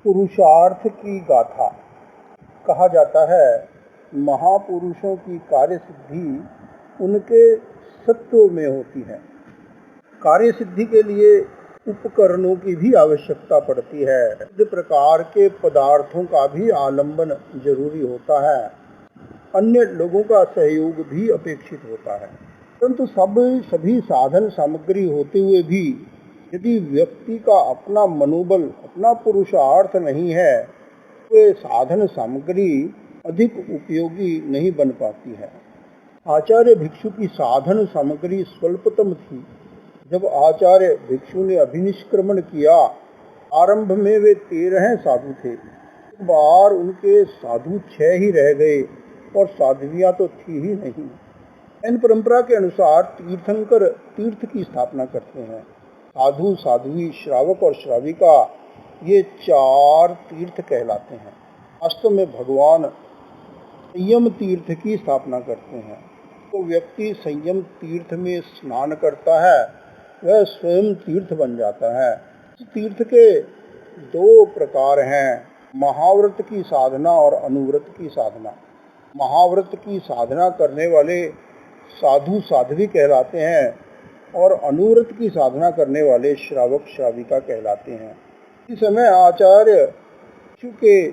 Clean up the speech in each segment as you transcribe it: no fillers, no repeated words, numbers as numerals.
पुरुषार्थ की गाथा। कहा जाता है महापुरुषों की कार्य सिद्धि उनके सत्व में होती है। कार्य सिद्धि के लिए उपकरणों की भी आवश्यकता पड़ती है। विविध प्रकार के पदार्थों का भी आलंबन जरूरी होता है। अन्य लोगों का सहयोग भी अपेक्षित होता है। परंतु सभी साधन सामग्री होते हुए भी यदि व्यक्ति का अपना मनोबल, अपना पुरुषार्थ नहीं है, तो साधन सामग्री अधिक उपयोगी नहीं बन पाती है। आचार्य भिक्षु की साधन सामग्री स्वल्पतम थी। जब आचार्य भिक्षु ने अभिनिष्क्रमण किया, आरंभ में वे 13 साधु थे। एक बार उनके साधु 6 ही रह गए और साध्वियां तो थी ही नहीं। जैन परंपरा के अनुसार तीर्थंकर तीर्थ की स्थापना करते हैं। साधु, साध्वी, श्रावक और श्राविका ये 4 तीर्थ कहलाते हैं। वास्तव में भगवान संयम तीर्थ की स्थापना करते हैं। तो व्यक्ति संयम तीर्थ में स्नान करता है, वह स्वयं तीर्थ बन जाता है। इस तीर्थ के 2 प्रकार हैं, महाव्रत की साधना और अनुव्रत की साधना। महाव्रत की साधना करने वाले साधु साध्वी कहलाते हैं और अनुव्रत की साधना करने वाले श्रावक श्राविका कहलाते हैं। इस समय आचार्य के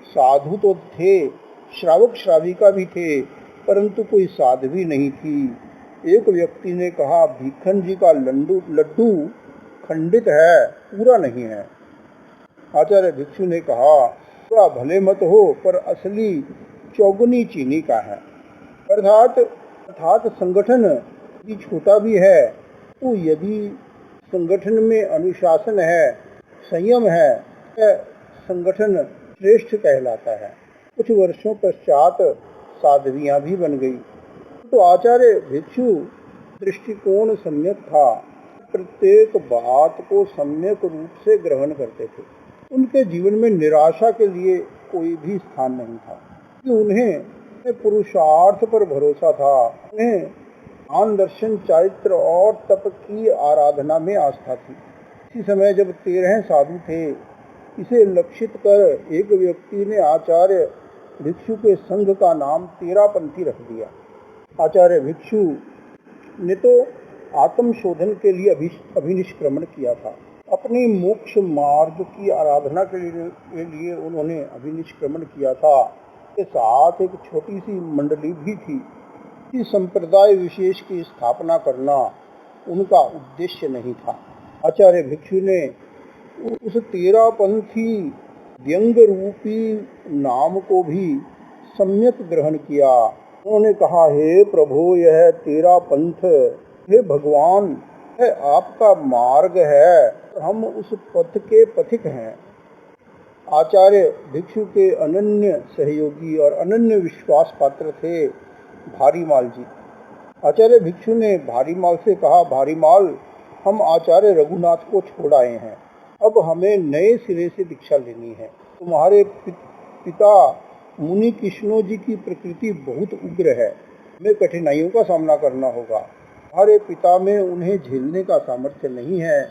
साधु तो थे, श्रावक श्राविका भी थे, परंतु कोई साध्वी नहीं थी। एक व्यक्ति ने कहा, भीखन जी का लड्डू खंडित है, पूरा नहीं है। आचार्य भिक्षु ने कहा, पूरा भले मत हो, पर असली चौगुनी चीनी का है। अर्थात संगठन यदि छोटा भी है, तो यदि संगठन में अनुशासन है, संयम है, तो संगठन श्रेष्ठ कहलाता है। कुछ वर्षों पश्चात साध्वियां भी बन गई। तो आचार्य भिक्षु दृष्टिकोण सम्यक था, प्रत्येक बात को सम्यक रूप से ग्रहण करते थे। उनके जीवन में निराशा के लिए कोई भी स्थान नहीं था। उन्हें पुरुषार्थ पर भरोसा था। उन्हें ज्ञान, दर्शन, चारित्र और तप की आराधना में आस्था थी। इसी समय जब 13 साधु थे, इसे लक्षित कर एक व्यक्ति ने आचार्य भिक्षु के संघ का नाम 13 पंथी रख दिया। आचार्य भिक्षु ने तो आत्मशोधन के लिए अभिनिष्क्रमण किया था। अपनी मोक्ष मार्ग की आराधना के लिए उन्होंने अभिनिष्क्रमण किया था। के साथ एक छोटी सी मंडली भी थी। इस संप्रदाय विशेष की स्थापना करना उनका उद्देश्य नहीं था। आचार्य भिक्षु ने उस 13 पंथी व्यंग रूपी नाम को भी सम्यक ग्रहण किया। उन्होंने कहा, हे प्रभु, यह 13 पंथ, हे भगवान, यह आपका मार्ग है, हम उस पथ के पथिक हैं। आचार्य भिक्षु के अनन्य सहयोगी और अनन्य विश्वास पात्र थे भारीमाल जी। आचार्य भिक्षु ने भारीमाल से कहा, भारीमाल, हम आचार्य रघुनाथ को छोड़ आए हैं, अब हमें नए सिरे से दीक्षा लेनी है। तुम्हारे पिता मुनि कृष्णो जी की प्रकृति बहुत उग्र है, हमें कठिनाइयों का सामना करना होगा। हमारे पिता में उन्हें झेलने का सामर्थ्य नहीं है,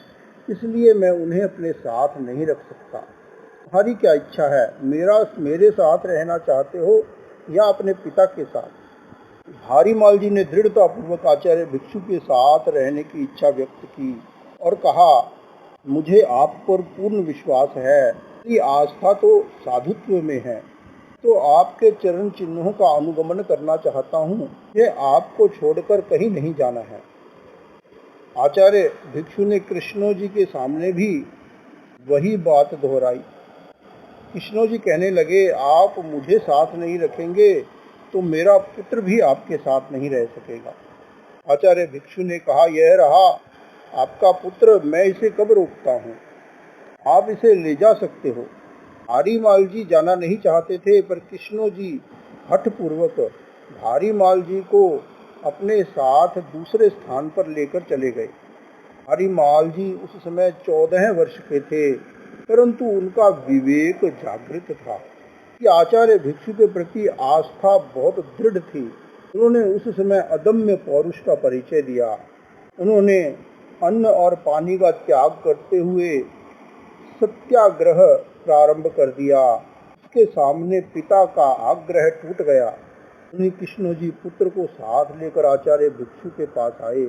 इसलिए मैं उन्हें अपने साथ नहीं रख सकता। तुम्हारी क्या इच्छा है? मेरे साथ रहना चाहते हो या अपने पिता के साथ? भारीमाल जी ने दृढ़तापूर्वक आचार्य भिक्षु के साथ रहने की इच्छा व्यक्त की और कहा, मुझे आप पर पूर्ण विश्वास है, मेरी आस्था तो साधुत्व में है, तो आपके चरण चिन्हों का अनुगमन करना चाहता हूँ। ये आपको छोड़कर कहीं नहीं जाना है। आचार्य भिक्षु ने कृष्णो जी के सामने भी वही बात दोहराई। कृष्णो जी कहने लगे, आप मुझे साथ नहीं रखेंगे तो मेरा पुत्र भी आपके साथ नहीं रह सकेगा। आचार्य भिक्षु ने कहा, यह रहा आपका पुत्र, मैं इसे कब रोकता हूँ, आप इसे ले जा सकते हो। भारीमाल जी जाना नहीं चाहते थे, पर कृष्णो जी हठपूर्वक भारीमाल जी को अपने साथ दूसरे स्थान पर लेकर चले गए। भारीमाल जी उस समय 14 वर्ष के थे, परंतु उनका विवेक जागृत था कि आचार्य भिक्षु के प्रति आस्था बहुत दृढ़ थी। उन्होंने उस समय अदम्य पौरुष का परिचय दिया। उन्होंने अन्न और पानी का त्याग करते हुए सत्याग्रह प्रारंभ कर दिया। उसके सामने पिता का आग्रह टूट गया। मुनि कृष्ण जी पुत्र को साथ लेकर आचार्य भिक्षु के पास आए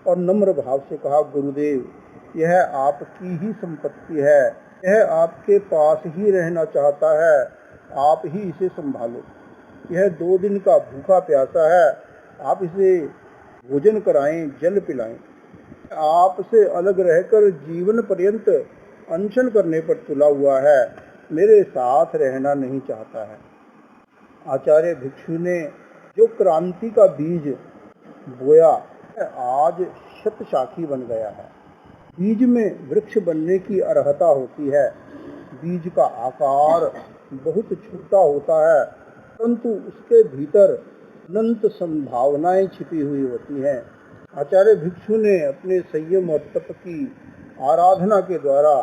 और नम्र भाव से कहा, गुरुदेव, यह आपकी ही संपत्ति है, यह आपके पास ही रहना चाहता है, आप ही इसे संभालो। यह 2 दिन का भूखा प्यासा है, आप इसे भोजन कराएं, जल पिलाएं। आपसे अलग रहकर जीवन पर्यंत अनशन करने पर तुला हुआ है, मेरे साथ रहना नहीं चाहता है। आचार्य भिक्षु ने जो क्रांति का बीज बोया आज शतशाखी बन गया है। बीज में वृक्ष बनने की अर्हता होती है। बीज का आकार बहुत छोटा होता है, परंतु उसके भीतर अनंत संभावनाएं छिपी हुई होती हैं। आचार्य भिक्षु ने अपने संयम और तप की आराधना के द्वारा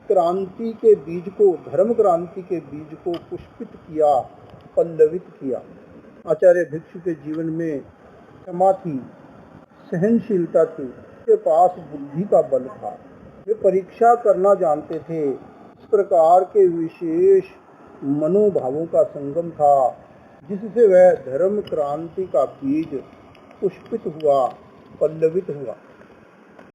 क्रांति के बीज को, धर्म क्रांति के बीज को पुष्पित किया, पल्लवित किया। आचार्य भिक्षु के जीवन में क्षमा थी, सहनशीलता थी, उसके पास बुद्धि का बल था, वे परीक्षा करना जानते थे। इस प्रकार के विशेष मनोभावों का संगम था जिससे वह धर्म क्रांति का बीज पुष्पित हुआ, पल्लवित हुआ।